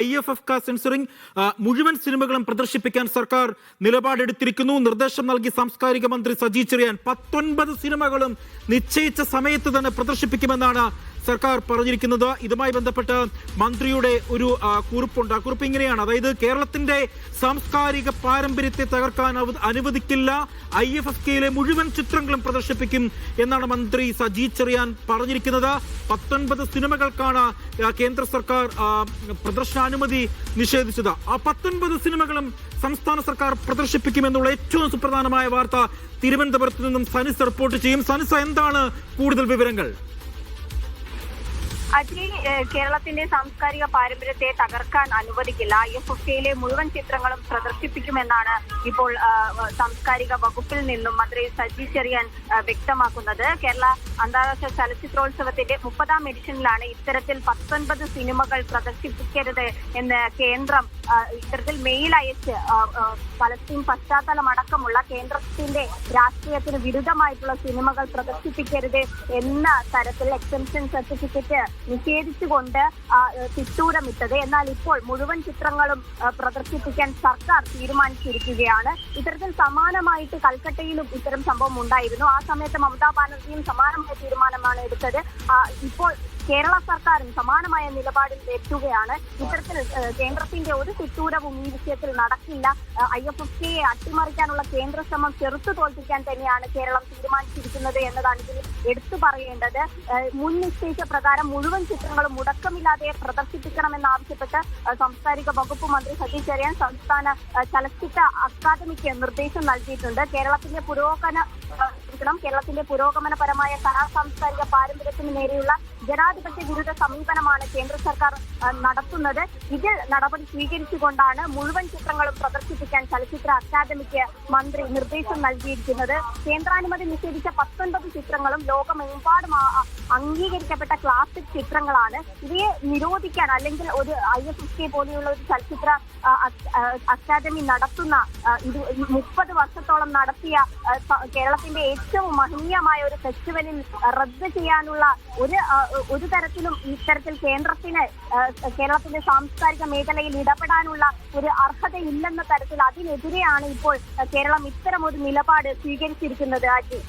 IFFK censoring മുഴുവൻ സിനിമകളും പ്രദർശിപ്പിക്കാൻ സർക്കാർ നിലപാടെടുത്തിരിക്കുന്നു. നിർദ്ദേശം നൽകി സാംസ്കാരിക മന്ത്രി സജി ചെറിയാൻ 19 സിനിമകളും നിശ്ചയിച്ച സമയത്ത് തന്നെ പ്രദർശിപ്പിക്കുമെന്നാണ് സർക്കാർ പറഞ്ഞിരിക്കുന്നത്. ഇതുമായി ബന്ധപ്പെട്ട് മന്ത്രിയുടെ ഒരു കുറിപ്പുണ്ട്. ആ കുറിപ്പ് ഇങ്ങനെയാണ്: അതായത് കേരളത്തിന്റെ സാംസ്കാരിക പാരമ്പര്യത്തെ തകർക്കാൻ അനുവദിക്കില്ല, IFFKയിലെ മുഴുവൻ ചിത്രങ്ങളും പ്രദർശിപ്പിക്കും എന്നാണ് മന്ത്രി സജി ചെറിയാൻ പറഞ്ഞിരിക്കുന്നത്. 19 സിനിമകൾക്കാണ് കേന്ദ്ര സർക്കാർ പ്രദർശനാനുമതി നിഷേധിച്ചത്. ആ 19 സിനിമകളും സംസ്ഥാന സർക്കാർ പ്രദർശിപ്പിക്കുമെന്നുള്ള ഏറ്റവും സുപ്രധാനമായ വാർത്ത തിരുവനന്തപുരത്ത് നിന്നും സനിസ റിപ്പോർട്ട് ചെയ്യും. സനിസ, എന്താണ് കൂടുതൽ വിവരങ്ങൾ? അജി, കേരളത്തിന്റെ സാംസ്കാരിക പാരമ്പര്യത്തെ തകർക്കാൻ അനുവദിക്കില്ല, IFFKയിലെ മുഴുവൻ ചിത്രങ്ങളും പ്രദർശിപ്പിക്കുമെന്നാണ് ഇപ്പോൾ സാംസ്കാരിക വകുപ്പിൽ നിന്നും മന്ത്രി സജി ചെറിയാൻ വ്യക്തമാക്കുന്നത്. കേരള അന്താരാഷ്ട്ര ചലച്ചിത്രോത്സവത്തിന്റെ 30ാം എഡിഷനിലാണ് ഇത്തരത്തിൽ 19 സിനിമകൾ പ്രദർശിപ്പിക്കരുത് എന്ന് കേന്ദ്രം ഇത്തരത്തിൽ മെയിൽ അയച്ച് പലസ്തീൻ പശ്ചാത്തലമടക്കമുള്ള കേന്ദ്രത്തിന്റെ രാഷ്ട്രീയത്തിന് വിരുദ്ധമായിട്ടുള്ള സിനിമകൾ പ്രദർശിപ്പിക്കരുത് എന്ന തരത്തിൽ എക്സംഷൻ സർട്ടിഫിക്കറ്റ് നിഷേധിച്ചുകൊണ്ട് തിട്ടൂരമിട്ടത്. എന്നാൽ ഇപ്പോൾ മുഴുവൻ ചിത്രങ്ങളും പ്രദർശിപ്പിക്കാൻ സർക്കാർ തീരുമാനിച്ചിരിക്കുകയാണ്. ഇത്തരത്തിൽ സമാനമായിട്ട് കൽക്കട്ടയിലും ഇത്തരം സംഭവം ഉണ്ടായിരുന്നു. ആ സമയത്ത് മമതാ ബാനർജിയും സമാനമായ തീരുമാനമാണ് എടുത്തത്. ഇപ്പോൾ കേരള സർക്കാരും സമാനമായ നിലപാടിൽ എത്തുകയാണ്. ഇത്തരത്തിൽ കേന്ദ്രത്തിന്റെ ഒരു തിട്ടൂരവും ഈ വിഷയത്തിൽ നടക്കില്ല. IFFKയെ അട്ടിമറിക്കാനുള്ള കേന്ദ്ര ശ്രമം ചെറുത്തു തോൽപ്പിക്കാൻ തന്നെയാണ് കേരളം തീരുമാനിച്ചിരിക്കുന്നത് എന്നതാണ് ഇതിൽ എടുത്തു പറയേണ്ടത്. മുൻ നിശ്ചയിച്ച പ്രകാരം മുഴുവൻ ചിത്രങ്ങളും മുടക്കമില്ലാതെ പ്രദർശിപ്പിക്കണമെന്നാവശ്യപ്പെട്ട് സാംസ്കാരിക വകുപ്പ് മന്ത്രി സജി ചെറിയാൻ സംസ്ഥാന ചലച്ചിത്ര അക്കാദമിക്ക് നിർദ്ദേശം നൽകിയിട്ടുണ്ട്. കേരളത്തിന്റെ പുരോഗമനപരമായ കലാ സാംസ്കാരിക പാരമ്പര്യത്തിന് നേരെയുള്ള ജനാധിപത്യ വിരുദ്ധ സമീപനമാണ് കേന്ദ്ര സർക്കാർ നടത്തുന്നത്. ഇതിൽ നടപടി സ്വീകരിച്ചുകൊണ്ടാണ് മുഴുവൻ ചിത്രങ്ങളും പ്രദർശിപ്പിക്കാൻ ചലച്ചിത്ര അക്കാദമിക്ക് മന്ത്രി നിർദ്ദേശം നൽകിയിരിക്കുന്നത്. കേന്ദ്രാനുമതി നിഷേധിച്ച 19 ചിത്രങ്ങളും ലോകമെമ്പാടും അംഗീകരിക്കപ്പെട്ട ക്ലാസിക് ചിത്രങ്ങളാണ്. ഇവയെ നിരോധിക്കാൻ അല്ലെങ്കിൽ ഒരു IFFK പോലെയുള്ള ഒരു ചലച്ചിത്ര അക്കാദമി നടത്തുന്ന 30 വർഷത്തോളം നടത്തിയ കേരളത്തിന്റെ ഏറ്റവും മഹനീയമായ ഒരു ഫെസ്റ്റിവലിൽ റദ്ദ് ചെയ്യാനുള്ള ഒരു തരത്തിലും ഇത്തരത്തിൽ കേരളത്തിന്റെ സാംസ്കാരിക മേഖലയിൽ ഇടപെടാനുള്ള ഒരു അർഹതയില്ലെന്ന തരത്തിൽ അതിനെതിരെയാണ് ഇപ്പോൾ കേരളം ഇത്തരം ഒരു നിലപാട് സ്വീകരിച്ചിരിക്കുന്നത്. അജി.